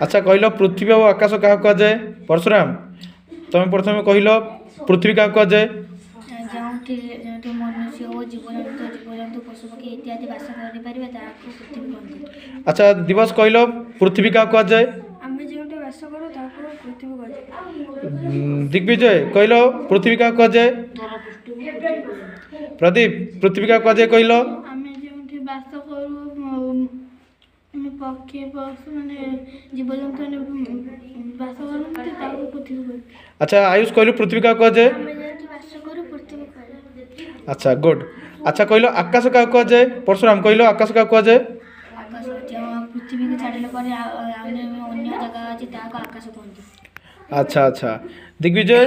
अच्छा कहल पृथ्वी और आकाश क्या कहुए परशुराम तुम प्रथम कहल पृथ्वी क्या कहुए जो मनुष्य ओ जीवजंतु पशुपक्षी इत्यादि बास करें पृथ्वी कहते। अच्छा दिवस कहल पृथ्वी क्या कहुए आम जो बास करूँ पृथ्वी कहते। दिग्विजय कहल पृथ्वी क्या कहुए प्रदीप पृथ्वी क्या कहुए कहल आम जो बास करूँ पक्षी पशु मैंने जीवजंतु बास कर पृथ्वी कहते। अच्छा आयुष कहलु पृथ्वी क्या कहुए बास करूँ पृथ्वी कहते। अच्छा गुड अच्छा कहल आकाश क्या कहुए परशुराम कहल आकाश क्या कहुए आकाश पृथ्वी को छाड़िला पर अन्य जगह अच्छी आकाश कहते। अच्छा अच्छा दिग्विजय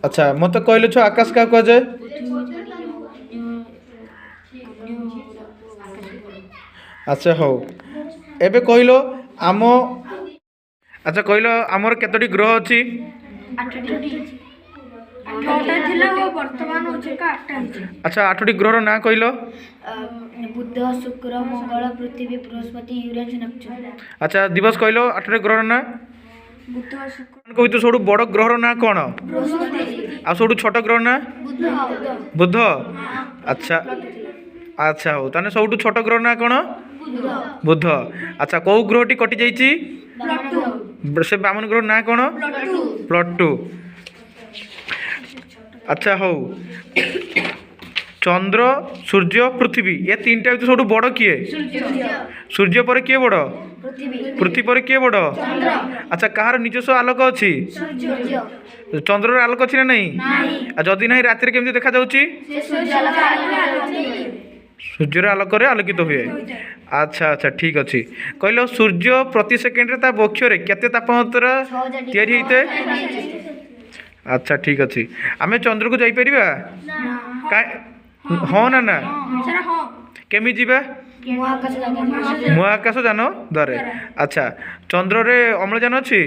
अच्छा मत कहल छु आकाश क्या कहुए अच्छा हो एबे कहल आम अच्छा कहल आमर केतोटी ग्रह अच्छी अच्छा 8टी ग्रहर ना कहल बुध शुक्र मंगल पृथ्वी बृहस्पति यूरेनस नेपच्यून। अच्छा दिवस कहल 8टी ग्रहर ना बुध शुक्र कही तो सब बड़ ग्रहर ना कौन आ सब छोट ग्रह ना बुध अच्छा अच्छा हो ताने सब छोट ग्रह ना कौन बुध अच्छा कौ ग्रहटी कटि जाइए से बामन ग्रह ना कौन प्लूटो अच्छा हो चंद्र सूर्य पृथ्वी ये तीन टा सब बड़ किए सूर्य पर किए बड़ पृथ्वी पर किए बड़ अच्छा कहार निजस्व आलोक अच्छी चंद्र आलोक अच्छी ना नहीं जदि ना राति केमती देखा जाउची सूर्यर आलोक आलोकित हुए अच्छा अच्छा ठीक अच्छे कहल सूर्य प्रति सेकेंड बक्षरे केते तापमात्रा तैयारी होते अच्छा ठीक अच्छे आमे चंद्र को जाई परिबा हाँ ना ना केमी जीवा महाकाश जान दरे अच्छा चंद्र रे अम्लजान अच्छी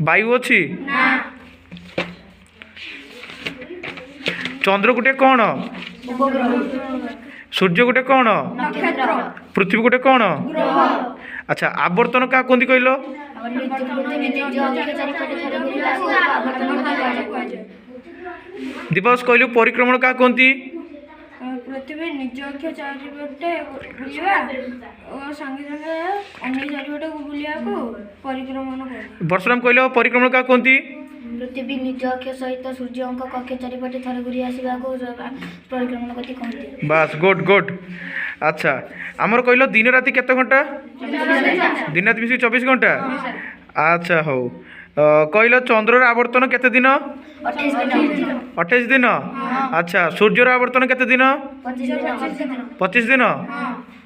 वायु अच्छी चंद्र गोटे कौन सूर्य गोटे कौन पृथ्वी गोटे कौन अच्छा आवर्तन क्या कहते कहल दिवस कहलु परिक्रमण क्या कहती पृथ्वी निज अक्ष चारिपटे बुलिया और संगे संगे अन्य चारिपटे को बुलिया को परिक्रमण कर परशुराम कहल परिक्रमण क्या कहती पृथ्वी निज अक्ष सहित सूर्य कक्ष चारिपटे थर घूरी आसवा को परिक्रमण करती कहते। बस गुड गुड अच्छा आमर कहल दिन राति केते घंटा दिन राति मिसी 24 घंटा अच्छा हो कहल चंद्र आवर्तन केते दिन 28 दिन अच्छा सूर्यर आवर्तन केते दिन 25 दिन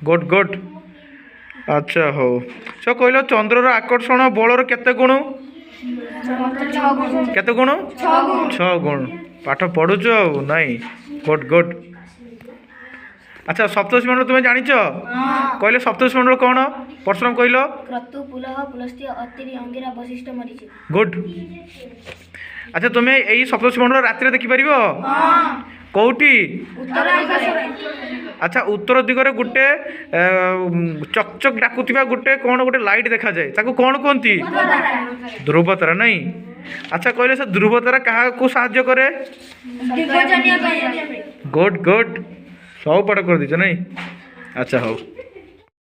गुड गुड अच्छा हो सो कहल चंद्र आकर्षण बलर केते गुण केते गुण 6 गुण पाठ पढ़ुच नाई गुड गुड अच्छा सप्तर्षि मंडल तुम्हें जानिच कहले सप्तर्षि मंडल कौन परशुराम कहल क्रतु पुलह पुलस्त्य अत्रि अंगिरा वशिष्ठ मरीचि गुड अच्छा तुम्हें यही सप्तर्षि मंडल राति देखि पारिबो कौटी अच्छा उत्तर दिगरे गुटे चकचक डाकुथिबा गुटे कौन गुटे लाइट देखा जाए ताको कौन कहती ध्रुवतारा नहीं अच्छा कहले से ध्रुवतारा कहा को साहाय्य करे गुड गुड सब पाठ कर दीजिए नहीं अच्छा हो।